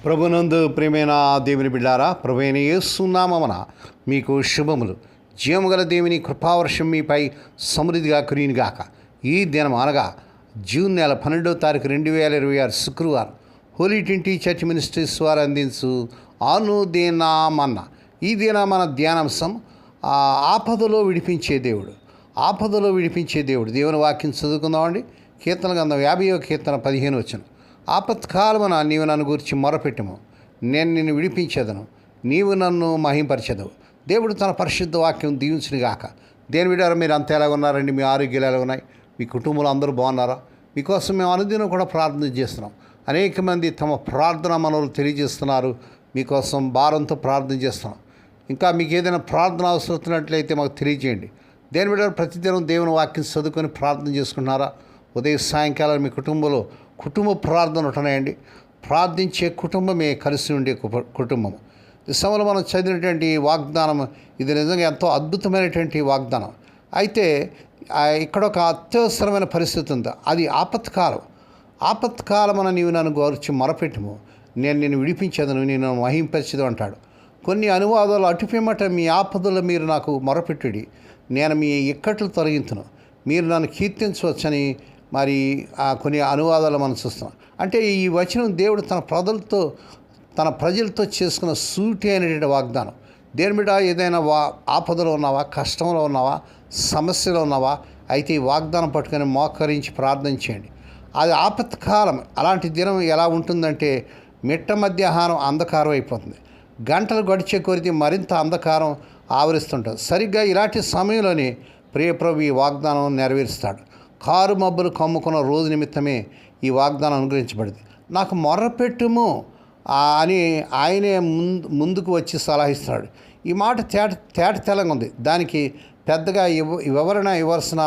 ప్రభునందు ప్రియమైన దేవుని బిడ్డారా, ప్రభువైన యేసు నామమున మీకు శుభములు. జీవముగల దేవుని కృపావర్షం మీపై సమృద్ధిగా కురియునుగాక. ఈ దినం అనగా జూన్ నెల 12వ తారీఖు 2026 శుక్రవారం హోలీ ట్రింటీ చర్చ్ మినిస్ట్రీస్ వారు అందించు అనుదినమన్న ఈ దిన మన ధ్యానాంశం ఆపదలో విడిపించే దేవుడు. ఆపదలో విడిపించే దేవుడు. దేవుని వాక్యం చదువుకుందామండి. కీర్తన గ్రంథం 50వ కీర్తన 15 వచనం. ఆపత్కాలమున నీవు నన్ను గురించి మొరపెట్టుము, నేను నిన్ను విడిపించేదను, నీవు నన్ను మహింపరచెదవు. దేవుడు తన పరిశుద్ధ వాక్యం దీవించునుగాక. దేని బిడ్డారా, మీరు అంతా ఎలా ఉన్నారండి? మీ ఆరోగ్యాలు ఎలా ఉన్నాయి? మీ కుటుంబంలో అందరూ బాగున్నారా? మీకోసం మేము అనుదినం కూడా ప్రార్థన చేస్తున్నాం. అనేక మంది తమ ప్రార్థన మనవులు తెలియజేస్తున్నారు. మీకోసం భారంతో ప్రార్థన చేస్తున్నాం. ఇంకా మీకు ఏదైనా ప్రార్థన అవసరం అవుతున్నట్లయితే మాకు తెలియజేయండి. దేని బిడ్డారు, ప్రతిదినం దేవుని వాక్యం చదువుకొని ప్రార్థన చేసుకుంటున్నారా? ఉదయం సాయంకాలం మీ కుటుంబంలో కుటుంబ ప్రార్థన ఉంటున్నాయండి. ప్రార్థించే కుటుంబమే కలిసి ఉండే కుటుంబం. ఈ సమయంలో మనం చదివినటువంటి వాగ్దానం ఇది నిజంగా ఎంతో అద్భుతమైనటువంటి వాగ్దానం. అయితే ఇక్కడ ఒక అత్యవసరమైన పరిస్థితి ఉంది. అది ఆపత్కాలం. ఆపత్కాలమున నీవు నన్ను గౌరవించి మొరపెట్టుము, నేను నిన్ను విడిపించేదను, నేను మహింపరచదు అంటాడు. కొన్ని అనువాదాలు అటుపిమ్మట మీ ఆపదలో మీరు నాకు మొరపెట్టుడి, నేను మీ ఇక్కట్లు తొలగించును, మీరు నన్ను కీర్తించవచ్చని మరి కొన్ని అనువాదాలు మనం చూస్తున్నాం. అంటే ఈ వచనం దేవుడు తన ప్రజలతో చేసుకున్న సూటి అయినటువంటి వాగ్దానం. దేని మీద ఏదైనా ఆపదలో ఉన్నావా, కష్టంలో ఉన్నావా, సమస్యలో ఉన్నావా, అయితే ఈ వాగ్దానం పట్టుకొని మోకరించి ప్రార్థన చేయండి. అది ఆపత్కాలం. అలాంటి దినం ఎలా ఉంటుందంటే మిట్ట మధ్యాహ్నం అంధకారం అయిపోతుంది. గంటలు గడిచే కొరిది మరింత అంధకారం ఆవరిస్తుంటుంది. సరిగ్గా ఇలాంటి సమయంలోనే ప్రియప్రభు ఈ వాగ్దానం నెరవేరుస్తాడు. కారు మబ్బులు కమ్ముకున్న రోజు నిమిత్తమే ఈ వాగ్దానం అనుగ్రహించబడింది. నాకు మొర్రపెట్టుము అని ఆయనే ముందుకు వచ్చి సలహిస్తున్నాడు. ఈ మాట తేట తెలంగా ఉంది. దానికి పెద్దగా వివరణ ఇవ్వాల్సిన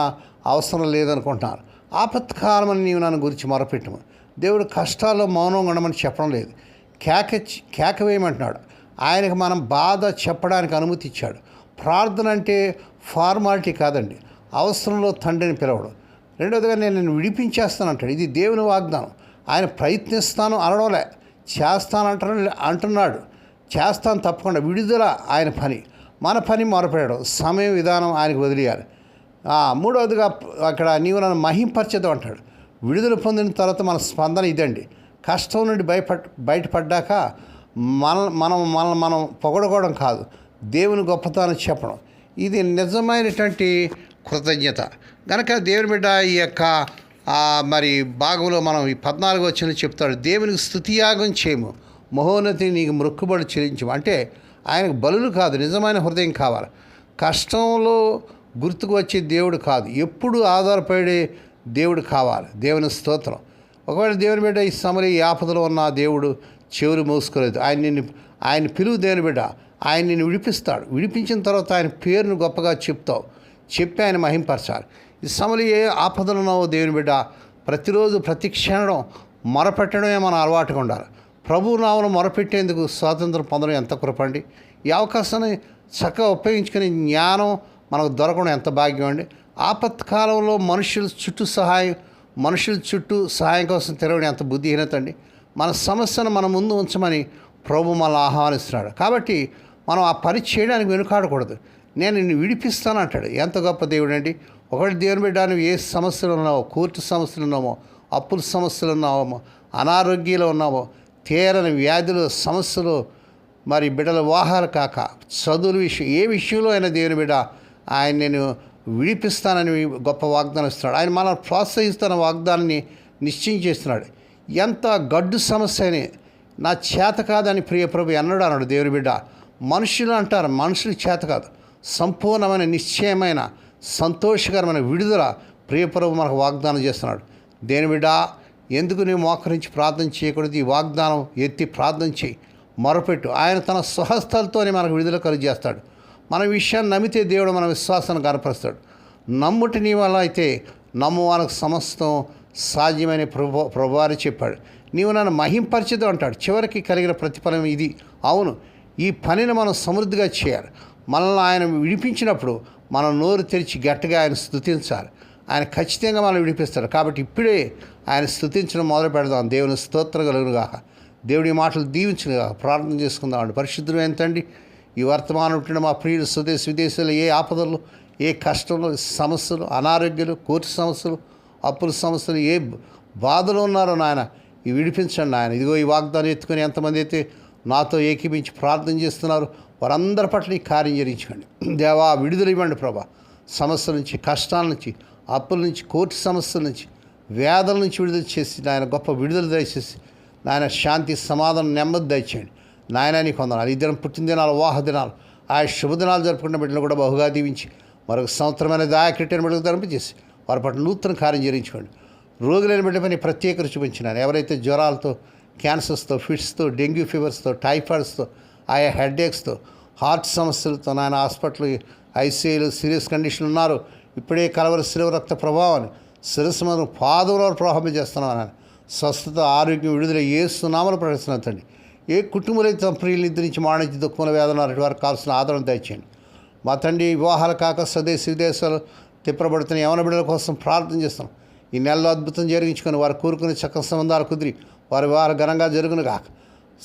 అవసరం లేదనుకుంటున్నారు. ఆపత్కాలమని నీవు నన్ను గురించి మొరపెట్టుము. దేవుడు కష్టాల్లో మౌనంగా ఉండమని చెప్పడం లేదు. కేక వేయమంటున్నాడు. ఆయనకు మనం బాధ చెప్పడానికి అనుమతి ఇచ్చాడు. ప్రార్థన అంటే ఫార్మాలిటీ కాదండి. అవసరంలో తండ్రిని పిలవడం. రెండోదిగా నేను నిన్ను విడిపించేస్తాను అంటాడు. ఇది దేవుని వాగ్దానం. ఆయన ప్రయత్నిస్తాను అనడంలే, అంటున్నాడు. చేస్తాను తప్పకుండా. విడుదల ఆయన పని, మన పని మొరపెట్టడం, సమయం విధానం ఆయనకు వదిలేయాలి. మూడవదిగా అక్కడ నీవు నన్ను మహింపరచదు అంటాడు. విడుదల పొందిన తర్వాత మన స్పందన ఇదండి. కష్టం నుండి బయటపడ్డాక మనం పొగడకోవడం కాదు, దేవుని గొప్పతనం చెప్పడం. ఇది నిజమైనటువంటి కృతజ్ఞత. కనుక దేవుని బిడ్డ ఈ యొక్క మరి భాగంలో మనం ఈ 14వ వచనం చెప్తాడు, దేవునికి స్తుతియాగం చేయము, మహోన్నతి నీకు మొక్కుబడి చెల్లించము. అంటే ఆయనకు బలులు కాదు, నిజమైన హృదయం కావాలి. కష్టంలో గుర్తుకు వచ్చే దేవుడు కాదు, ఎప్పుడు ఆధారపడే దేవుడు కావాలి. దేవుని స్తోత్రం. ఒకవేళ దేవుని బిడ్డ ఈ సమయంలో ఈ ఆపదలో ఉన్న దేవుడు చెవులు మూసుకోలేదు. ఆయన పిలువు. దేవుని బిడ్డ ఆయన నిన్ను విడిపిస్తాడు. విడిపించిన తర్వాత ఆయన పేరును గొప్పగా చెప్పి ఆయన మహింపరచాలి. ఈ సమయంలో ఏ ఆపదలు ఉన్నావో దేవుని బిడ్డ ప్రతిరోజు ప్రతి క్షణం మొరపెట్టడమే మన అలవాటుగా ఉండాలి. ప్రభువు నామమున మొరపెట్టేందుకు స్వాతంత్రం పొందడం ఎంత కృపండి. ఈ అవకాశాన్ని చక్కగా ఉపయోగించుకునే జ్ఞానం మనకు దొరకడం ఎంత భాగ్యం అండి. ఆపత్కాలంలో మనుషుల చుట్టూ సహాయం కోసం తిరగడం ఎంత బుద్ధిహీనత అండి. మన సమస్యను మన ముందు ఉంచమని ప్రభు మనల్ని ఆహ్వానిస్తున్నాడు. కాబట్టి మనం ఆ పని చేయడానికి వెనుకాడకూడదు. నేను నిన్ను విడిపిస్తాను అంటాడు. ఎంత గొప్ప దేవుడు అండి. ఒకటి దేవుని బిడ్డ, నువ్వు ఏ సమస్యలు ఉన్నావో, కోర్టు సమస్యలు ఉన్నామో, అప్పుల సమస్యలు ఉన్నామో, అనారోగ్యంలో ఉన్నామో, తీరని వ్యాధులు సమస్యలు, మరి బిడ్డల వివాహాలు కాక చదువుల విషయం, ఏ విషయంలో అయినా దేవుని బిడ్డ ఆయన నేను విడిపిస్తానని గొప్ప వాగ్దానం ఇస్తున్నాడు. ఆయన మనం ప్రోత్సహిస్తున్న వాగ్దానాన్ని నిశ్చయం చేస్తున్నాడు. ఎంత గడ్డు సమస్య అని నా చేత కాదని ప్రియప్రభు అన్నాడు దేవుని బిడ్డ. మనుషులు అంటారు, మనుషులు చేత కాదు. సంపూర్ణమైన నిశ్చయమైన సంతోషకరమైన విడుదల ప్రియప్రభు మనకు వాగ్దానం చేస్తున్నాడు. దేని బిడ్డ, ఎందుకు నీవు మోకరించి ప్రార్థన చేయకూడదు? ఈ వాగ్దానం ఎత్తి ప్రార్థన చేయి, మొరపెట్టు. ఆయన తన స్వహస్తాలతోనే మనకు విడుదల కలుగజేస్తాడు. మన విషయాన్ని నమ్మితే దేవుడు మన విశ్వాసాన్ని కనపరుస్తాడు. నమ్ముటి నీ వల్ల అయితే నమ్మువానికి సమస్తం సాధ్యమైన ప్రభువారు చెప్పాడు. నీవు నన్ను మహింపరచదు అంటాడు. చివరికి కలిగిన ప్రతిఫలం ఇది. అవును, ఈ పనిని మనం సమృద్ధిగా చేయాలి. మనల్ని ఆయన విడిపించినప్పుడు మనం నోరు తెరిచి గట్టిగా ఆయన స్తుతించాలి. ఆయన ఖచ్చితంగా మనం విడిపిస్తాడు. కాబట్టి ఇప్పుడే ఆయన స్తుతించడం మొదలు పెడదాం. దేవుని స్తోత్రం కలుగునుగాక. దేవుడి మాటలు దీవించుగా ప్రార్థన చేసుకుందామండి. పరిశుద్ధులు ఎంతండి ఈ వర్తమానం ఉంటున్న మా ప్రియులు స్వదేశ విదేశాలు ఏ ఆపదలు, ఏ కష్టంలో, సమస్యలు, అనారోగ్యాలు, కోర్టు సమస్యలు, అప్పుల సమస్యలు, ఏ బాధలు ఉన్నారో నాయన ఇవి విడిపించండి నాయన. ఇదిగో ఈ వాగ్దానం ఎత్తుకొని ఎంతమంది అయితే నాతో ఏకీపించి ప్రార్థన చేస్తున్నారు వారందరి పట్ల ఈ కార్యం జరిగించండి. దేవా విడుదల ఇవ్వండి ప్రభా. సమస్యల నుంచి, కష్టాల నుంచి, అప్పుల నుంచి, కోర్టు సమస్యల నుంచి, వ్యాధుల నుంచి విడుదల చేసి నాయన గొప్ప విడుదల దయచేసి నాయన శాంతి, సమాధానం, నెమ్మది దయచేయండి నాయన. నీకు వందనాలు. ఈ దినం పుట్టినదినాలు, వివాహ దినాలు, ఆ శుభదినాలు జరుపుకున్న బిడ్డలు కూడా బహుగా దీవించి మరొక సంవత్సరమైన దాయకెట్టిన బిడ్డలు ధరింపజేసి వారి పట్ల నూతన కార్యం జరిగించుకోండి. రోగులైన బిడ్డ పని ప్రత్యేకత చూపించినారు. ఎవరైతే జ్వరాలతో, క్యాన్సర్స్తో, ఫిట్స్తో, డెంగ్యూ ఫీవర్స్తో, టైఫాయిడ్స్తో, ఆయా హెడ్ఏక్స్తో, హార్ట్ సమస్యలతో నాయన హాస్పిటల్, ఐసీయూలు, సీరియస్ కండిషన్ ఉన్నారు. ఇప్పుడే కలవరి శిలువ రక్త ప్రభావాన్ని శిరస్సు మీద పాదంలో ప్రవాహం చేస్తున్నాం నాయన. స్వస్థత, ఆరోగ్యం, విడుదల యేసునామములో ప్రకటిస్తున్నానండి. ఏ కుటుంబంలో అయితే తమ ప్రియులు నిద్రించి మాణించి దుఃఖముల వేదన వారికి కావాల్సిన ఆదరణ దయచేయండి. మా తండ్రి వివాహాలు కాక స్వదేశ విదేశాలు తిప్పబడుతున్న యవన బిడ్డల కోసం ప్రార్థన చేస్తాం. ఈ నెలలో అద్భుతం జరిగించుకొని వారు కోరుకునే చక్కని సంబంధాలు కుదిరి వారి వారు ఘనంగా జరుగును కాక.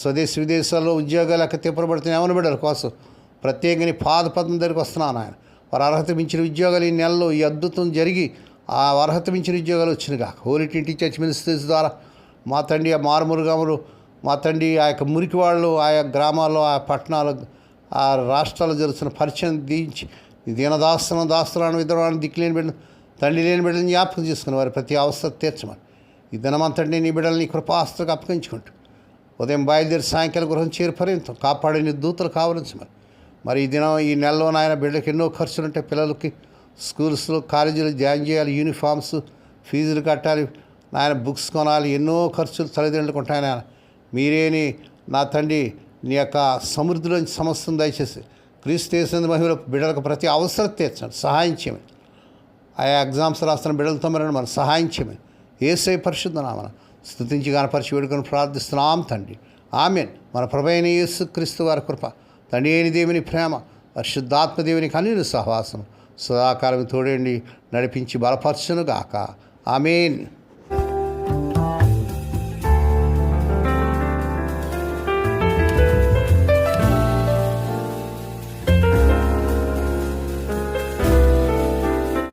స్వదేశ విదేశాల్లో ఉద్యోగాలకు తిప్పబడుతున్న యవన బిడ్డల కోసం ప్రత్యేకంగా పాదపద్మం దగ్గరికి వస్తున్నాను ఆయన. వారు అర్హత మించిన ఉద్యోగాలు ఈ నెలలో ఈ అద్భుతం జరిగి ఆ అర్హత మించిన ఉద్యోగాలు వచ్చినగా హోలీ ట్రినిటీ చర్చ్ మినిస్ట్రీస్ ద్వారా మా తండ్రి ఆ మారుమూరుగాములు, మా తండ్రి ఆ యొక్క మురికి వాళ్ళు, ఆయా గ్రామాల్లో, ఆ పట్టణాలు, ఆ రాష్ట్రాల్లో జరుగుతున్న పరిచయం దీవించి దీనదాస్తులను విధవాన్ని దిక్కులేని బిడ్డలు, తండ్రి లేని బిడ్డలను జ్ఞాపకం చేసుకుని వారి ప్రతి అవసరం తీర్చమని ఈ దినమంతటిని నీ బిడ్డలని కృపాస్తులకు అప్పగించుకుంటూ ఉదయం బయలుదేరి సాయంకాలం గృహం చేరుపర్యంతం కాపాడిన దూతలు కావలించమని. మరి ఈ దినం ఈ నెలలో నాయన బిడ్డలకు ఎన్నో ఖర్చులు ఉంటాయి. పిల్లలకి స్కూల్స్లో, కాలేజీలో జాయిన్ చేయాలి, యూనిఫామ్స్, ఫీజులు కట్టాలి నాయన, బుక్స్ కొనాలి, ఎన్నో ఖర్చులు తల్లిదండ్రులకు ఉంటాయి నాయన. మీరేని నా తండ్రి నీ యొక్క సమృద్ధిలోంచి సమస్యను దయచేసి క్రీస్తు యేసు మహిమలో బిడ్డలకు ప్రతి అవసరం తీర్చండి, సహాయం చేయమని. ఆయా ఎగ్జామ్స్ రాస్తున్న బిడ్డలతో మరి మనం సహాయం చేయమని యేసయ్య పరిశుద్ధ నామమున స్తుతించి గణపరిచి వేడుకొని ప్రార్థిస్తున్నాం తండ్రి. ఆమేన్. మన ప్రభువైన యేసు క్రీస్తు వారి కృప, తండ్రి అయిన దేవుని ప్రేమ, పరిశుద్ధాత్మ దేవుని కన్నుల సహవాసం సదాకాలం తోడండి నడిపించి బలపరచును గాక. ఆమేన్.